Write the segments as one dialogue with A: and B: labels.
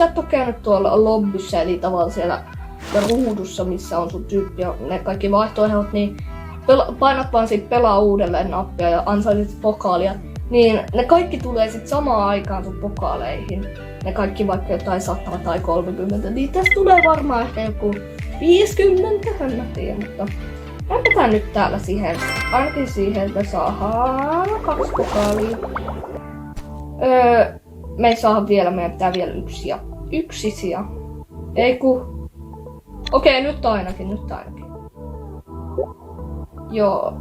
A: Sä et oo käynyt tuolla lobbyssä, eli tavallaan siellä ruudussa, missä on sun tyyppi ja ne kaikki vaihtoehdot, niin painat vaan sit pelaa uudelleen nappia ja ansaisit pokaalia. Niin ne kaikki tulee sit samaan aikaan sun pokaaleihin. Ne kaikki vaikka jotain 100 tai 30, niin tästä tulee varmaan ehkä joku 50, en mä tiedä, mutta lämpetään nyt täällä siihen. Ainakin siihen, että saadaan 2 pokaalia. Me ei saa vielä, meidän pitää vielä yksi sija. Ei ku... Okei, nyt ainakin. Joo.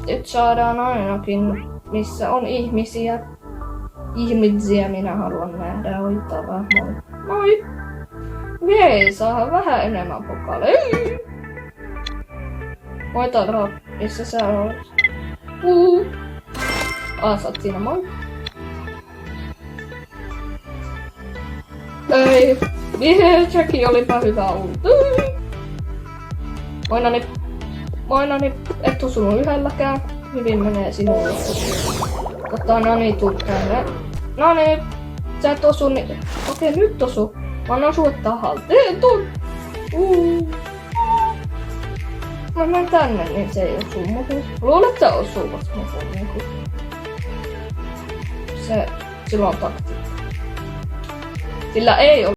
A: Nyt saadaan ainakin, missä on ihmisiä. Ihmisiä minä haluan nähdä. Oi tava, moi. Vei, saa vähän enemmän pokaaleja. Moi Tara, missä sä olet? Sä oot siinä, moi. Ei, Jackie olipa hyvä ulti. Moi Nani, et osunut yhdelläkään. Hyvin menee sinulle. Nani, tuu tänne. Nani, sä et osu niin... Okei, nyt osu. Mä annan sulle tahalta. Tuu! Mä menen tänne, niin se ei osu muhun. Luulen, että se osuu vasta muhun. Niin sillä on taktiikka. Sillä ei ole